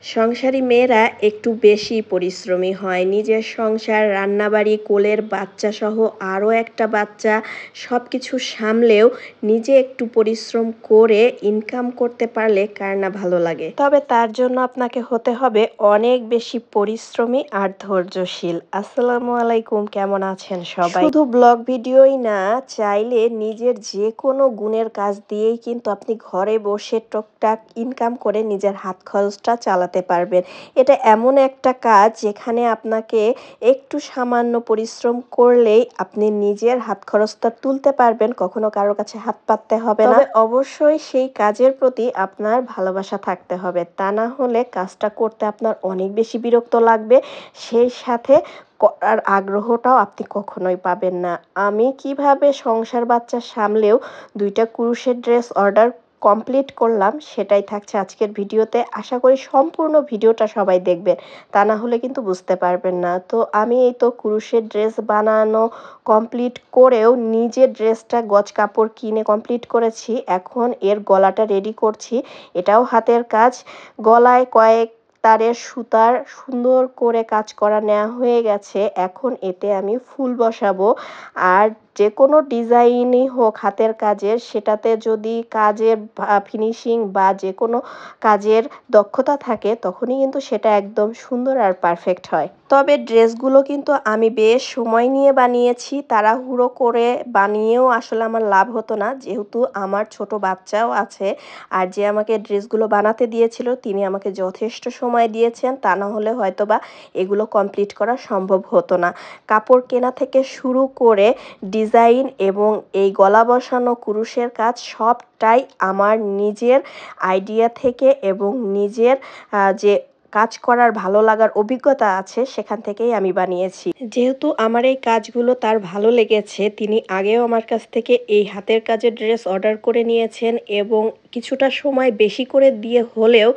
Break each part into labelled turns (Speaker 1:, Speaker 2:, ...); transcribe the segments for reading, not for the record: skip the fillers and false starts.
Speaker 1: সংসারী মেয়েরা একটু বেশি পরিশ্রমী হয়। নিজের সংসার, রান্নাবাড়ি, কোলের বাচ্চাসহ আরও একটা বাচ্চা সবকিছু সামলেও নিজে একটু পরিশ্রম করে ইনকাম করতে পারলে কার না ভালো লাগে। তবে তার জন্য আপনাকে হতে হবে অনেক বেশি পরিশ্রমী আর ধৈর্যশীল। আসসালামু আলাইকুম, কেমন আছেন সবাই? শুধু ব্লগ ভিডিওই না, চাইলে নিজের যে কোনো গুণের কাজ দিয়েই কিন্তু আপনি ঘরে বসে টুকটাক ইনকাম করে নিজের হাত খরচটা চালাতে পারবেন। এটা এমন একটা কাজ যেখানে আপনাকে একটু সামান্য পরিশ্রম করলেই আপনি নিজের হাত খরচটা তুলতে পারবেন, কখনো কারো কাছে হাত পাততে হবে না। তবে অবশ্যই সেই কাজের প্রতি আপনার ভালোবাসা থাকতে হবে, তা না হলে কাজটা করতে আপনার অনেক বেশি বিরক্ত লাগবে, সেই সাথে করার আগ্রহটাও আপনি কখনোই পাবেন না। আমি কিভাবে সংসার বাচ্চা সামলেও 2টা কুরুশের ড্রেস অর্ডার কমপ্লিট করলাম সেটাই থাকছে আজকের ভিডিওতে। আশা করি সম্পূর্ণ ভিডিওটা সবাই দেখবেন, তা না হলে কিন্তু বুঝতে পারবেন না। তো আমি এই তো কুরুশের ড্রেস বানানো কমপ্লিট করেও নিজের ড্রেসটা গজ কাপড় কিনে কমপ্লিট করেছি। এখন এর গলাটা রেডি করছি, এটাও হাতের কাজ। গলায় কয়েক তারের সুতার সুন্দর করে কাজ করা নেওয়া হয়ে গেছে। এখন এতে আমি ফুল বসাবো। আর যে কোনো ডিজাইনই হোক হাতের কাজের, সেটাতে যদি কাজের ফিনিশিং বা যে কোনো কাজের দক্ষতা থাকে তখনই কিন্তু সেটা একদম সুন্দর আর পারফেক্ট হয়। তবে ড্রেসগুলো কিন্তু আমি বেশ সময় নিয়ে বানিয়েছি, তাড়াহুড়ো করে বানিয়েও আসলে আমার লাভ হতো না, যেহেতু আমার ছোট বাচ্চাও আছে। আর যে আমাকে ড্রেসগুলো বানাতে দিয়েছিল তিনি আমাকে যথেষ্ট সময় দিয়েছেন, তা না হলে হয়তোবা এগুলো কমপ্লিট করা সম্ভব হতো না। কাপড় কেনা থেকে শুরু করে ডিজাইন এবং এই গলা বসানো কুরুশের কাজ সবটাই আমার নিজের আইডিয়া থেকে এবং নিজের যে কাজ করার ভালো লাগার অভিজ্ঞতা আছে সেখান থেকেই আমি বানিয়েছি। যেহেতু আমার এই কাজগুলো তার ভালো লেগেছে, তিনি আগেও আমার কাছ থেকে এই হাতের কাজের ড্রেস অর্ডার করে নিয়েছেন এবং কিছুটা সময় বেশি করে দিয়ে হলেও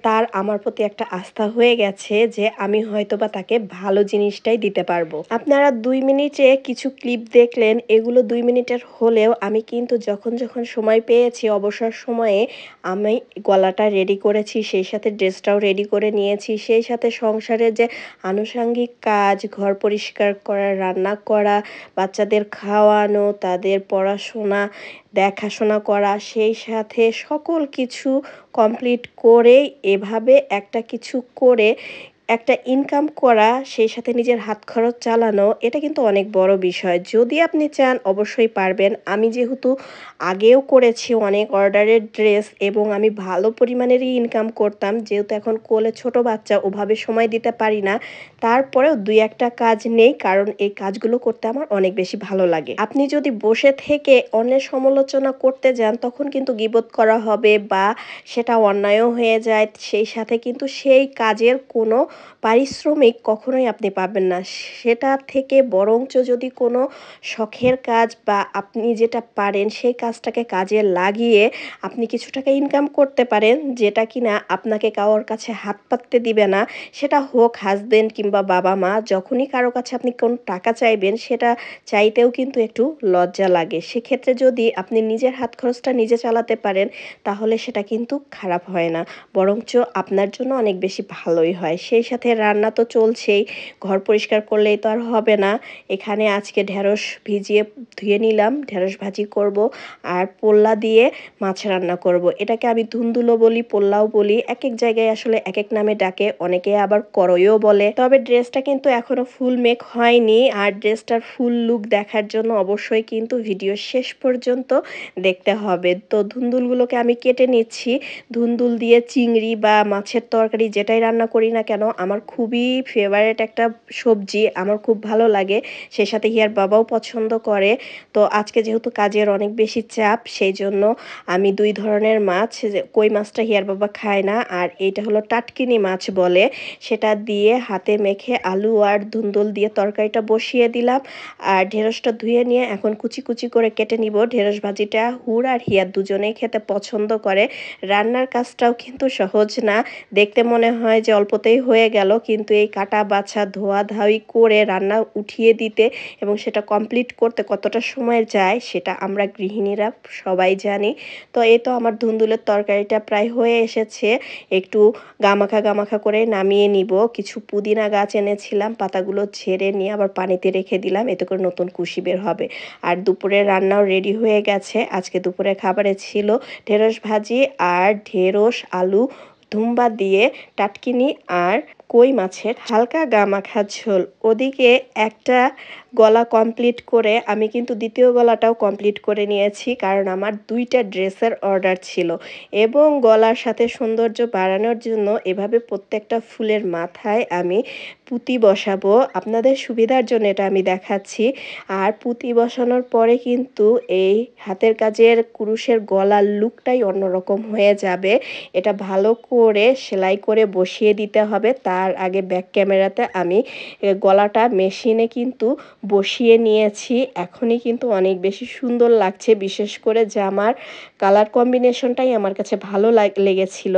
Speaker 1: তার আমার প্রতি একটা আস্থা হয়ে গেছে যে আমি হয়তোবা তাকে ভালো জিনিসটাই দিতে পারবো। আপনারা 2 মিনিটে কিছু ক্লিপ দেখলেন, এগুলো 2 মিনিটের হলেও আমি কিন্তু যখন যখন সময় পেয়েছি অবসর সময়ে আমি গলাটা রেডি করেছি, সেই সাথে ড্রেসটাও রেডি করে নিয়েছি। সেই সাথে সংসারের যে আনুষঙ্গিক কাজ, ঘর পরিষ্কার করা, রান্না করা, বাচ্চাদের খাওয়ানো, তাদের পড়াশোনা দেখাশোনা করা, সেই সাথে সকল কিছু কমপ্লিট করেই এভাবে একটা কিছু করে একটা ইনকাম করা, সেই সাথে নিজের হাত খরচ চালানো, এটা কিন্তু অনেক বড় বিষয়। যদি আপনি চান অবশ্যই পারবেন। আমি যেহেতু আগেও করেছি অনেক অর্ডারের ড্রেস এবং আমি ভালো পরিমাণেরই ইনকাম করতাম, যেহেতু এখন কোলে ছোট বাচ্চা ওভাবে সময় দিতে পারি না, তারপরেও 2-1টা কাজ নেই, কারণ এই কাজগুলো করতে আমার অনেক বেশি ভালো লাগে। আপনি যদি বসে থেকে অন্যের সমালোচনা করতে যান তখন কিন্তু গীবত করা হবে বা সেটা অন্যায়ও হয়ে যায়, সেই সাথে কিন্তু সেই কাজের কোনো পারিশ্রমিক কখনোই আপনি পাবেন না। সেটা থেকে বরঞ্চ যদি কোনো শখের কাজ বা আপনি যেটা পারেন সেই কাজটাকে কাজে লাগিয়ে আপনি কিছু টাকা ইনকাম করতে পারেন, যেটা কিনা আপনাকে কারোর কাছে হাত পাততে দিবে না। সেটা হোক হাজবেন্ড কিংবা বাবা মা, যখনই কারো কাছে আপনি কোনো টাকা চাইবেন সেটা চাইতেও কিন্তু একটু লজ্জা লাগে। সেক্ষেত্রে যদি আপনি নিজের হাত খরচটা নিজে চালাতে পারেন তাহলে সেটা কিন্তু খারাপ হয় না, বরঞ্চ আপনার জন্য অনেক বেশি ভালোই হয়। সেই সাথে রান্না তো চলছেই, ঘর পরিষ্কার করলেই তো আর হবে না। এখানে আজকে ঢেঁড়স ভিজিয়ে ধুয়ে নিলাম, ঢেঁড়স ভাজি করব আর পোল্লা দিয়ে মাছ রান্না করব। এটাকে আমি ধুন্দুলো বলি, পোল্লাও বলি, এক এক জায়গায় আসলে এক এক নামে ডাকে, অনেকে আবার করইও বলে। তবে ড্রেসটা কিন্তু এখনো ফুল মেক হয়নি, আর ড্রেসটার ফুল লুক দেখার জন্য অবশ্যই কিন্তু ভিডিও শেষ পর্যন্ত দেখতে হবে। তো ধুন্দুলগুলোকে আমি কেটে নিচ্ছি। ধুন্দুল দিয়ে চিংড়ি বা মাছের তরকারি যেটাই রান্না করি না কেন আমার খুবই ফেভারিট একটা সবজি, আমার খুব ভালো লাগে, সেই সাথে হিয়ার বাবাও পছন্দ করে। তো আজকে যেহেতু কাজের অনেক বেশি চাপ, সেই জন্য আমি 2 ধরনের মাছ, কই মাছটা হিয়ার বাবা খায় না আর এইটা হলো টাটকিনি মাছ বলে, সেটা দিয়ে হাতে মেখে আলু আর ধুন্দুল দিয়ে তরকারিটা বসিয়ে দিলাম। আর ঢেঁড়সটা ধুয়ে নিয়ে এখন কুচি কুচি করে কেটে নিব। ঢেঁড়স ভাজিটা হুর আর হিয়ার দুজনেই খেতে পছন্দ করে। রান্নার কাজটাও কিন্তু সহজ না, দেখতে মনে হয় যে অল্পতেই হয়ে হয়ে গেল, কিন্তু এই কাটা বাছা ধোয়াধাই করে রান্না উঠিয়ে দিতে এবং সেটা কমপ্লিট করতে কতটা সময় যায় সেটা আমরা গৃহিণীরা সবাই জানি। তো এই তো আমার ধুন্দুলের তরকারিটা প্রায় হয়ে এসেছে। একটু গামাখা গামাখা করে নামিয়ে নিব। কিছু পুদিনা গাছ এনেছিলাম, পাতাগুলো ঝেড়ে নিয়ে আবার পানিতে রেখে দিলাম, এতে করে নতুন কুশি বের হবে। আর দুপুরের রান্নাও রেডি হয়ে গেছে। আজকে দুপুরের খাবারে ছিল ঢেঁড়স ভাজি আর ঢেঁড়স আলু ধুম্বা দিয়ে টাটকিনি আর কই মাছের হালকা গামাখা ঝোল। ওদিকে একটা গলা কমপ্লিট করে আমি কিন্তু দ্বিতীয় গলাটাও কমপ্লিট করে নিয়েছি, কারণ আমার 2টা ড্রেসের অর্ডার ছিল এবং গলার সাথে সৌন্দর্য বাড়ানোর জন্য এভাবে প্রত্যেকটা ফুলের মাথায় আমি পুঁতি বসাবো। আপনাদের সুবিধার জন্য এটা আমি দেখাচ্ছি। আর পুঁতি বসানোর পরে কিন্তু এই হাতের কাজের কুরুশের গলার লুকটাই অন্যরকম হয়ে যাবে। এটা ভালো করে সেলাই করে বসিয়ে দিতে হবে। তার আগে ব্যাক ক্যামেরাতে আমি গলাটা মেশিনে কিন্তু বসিয়ে নিয়েছি। এখনই কিন্তু অনেক বেশি সুন্দর লাগছে, বিশেষ করে জামার কালার কম্বিনেশনটাই আমার কাছে ভালো লেগেছিল।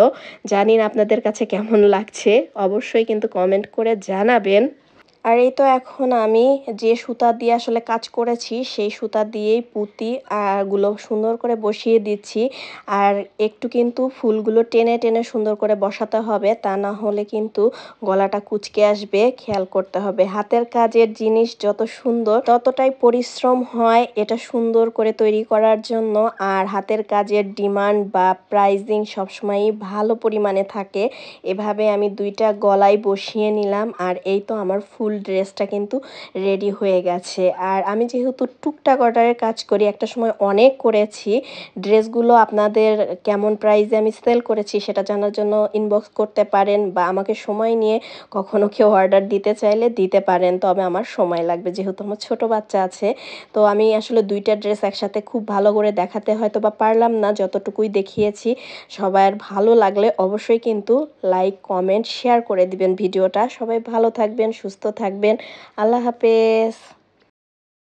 Speaker 1: জানি না আপনাদের কাছে কেমন লাগছে, অবশ্যই কিন্তু কমেন্ট করে জানাবেন। আর এই তো এখন আমি যে সুতা দিয়ে আসলে কাজ করেছি সেই সুতা দিয়েই পুঁতি গুলো সুন্দর করে বসিয়ে দিচ্ছি। আর একটু কিন্তু ফুলগুলো টেনে টেনে সুন্দর করে বসাতে হবে, তা না হলে কিন্তু গলাটা কুঁচকে আসবে। খেয়াল করতে হবে, হাতের কাজের জিনিস যত সুন্দর ততটাই পরিশ্রম হয় এটা সুন্দর করে তৈরি করার জন্য। আর হাতের কাজের ডিমান্ড বা প্রাইজিং সবসময়ই ভালো পরিমাণে থাকে। এভাবে আমি 2টা গলায় বসিয়ে নিলাম। আর এই তো আমার ফুল ড্রেসটা কিন্তু রেডি হয়ে গেছে। আর আমি যেহেতু টুকটাক অর্ডারের কাজ করি, একটা সময় অনেক করেছি, ড্রেসগুলো আপনাদের কেমন প্রাইসে আমি সেল করেছি সেটা জানার জন্য ইনবক্স করতে পারেন, বা আমাকে সময় নিয়ে কখনো কেউ অর্ডার দিতে চাইলে দিতে পারেন। তবে আমার সময় লাগবে, যেহেতু আমার ছোট বাচ্চা আছে। তো আমি আসলে 2টা ড্রেস একসাথে খুব ভালো করে দেখাতে হয়তো বা পারলাম না, যতটুকুই দেখিয়েছি। সবার ভালো লাগলে অবশ্যই কিন্তু লাইক কমেন্ট শেয়ার করে দিবেন ভিডিওটা। সবাই ভালো থাকবেন, সুস্থ থাকবেন। আল্লাহ হাফেজ।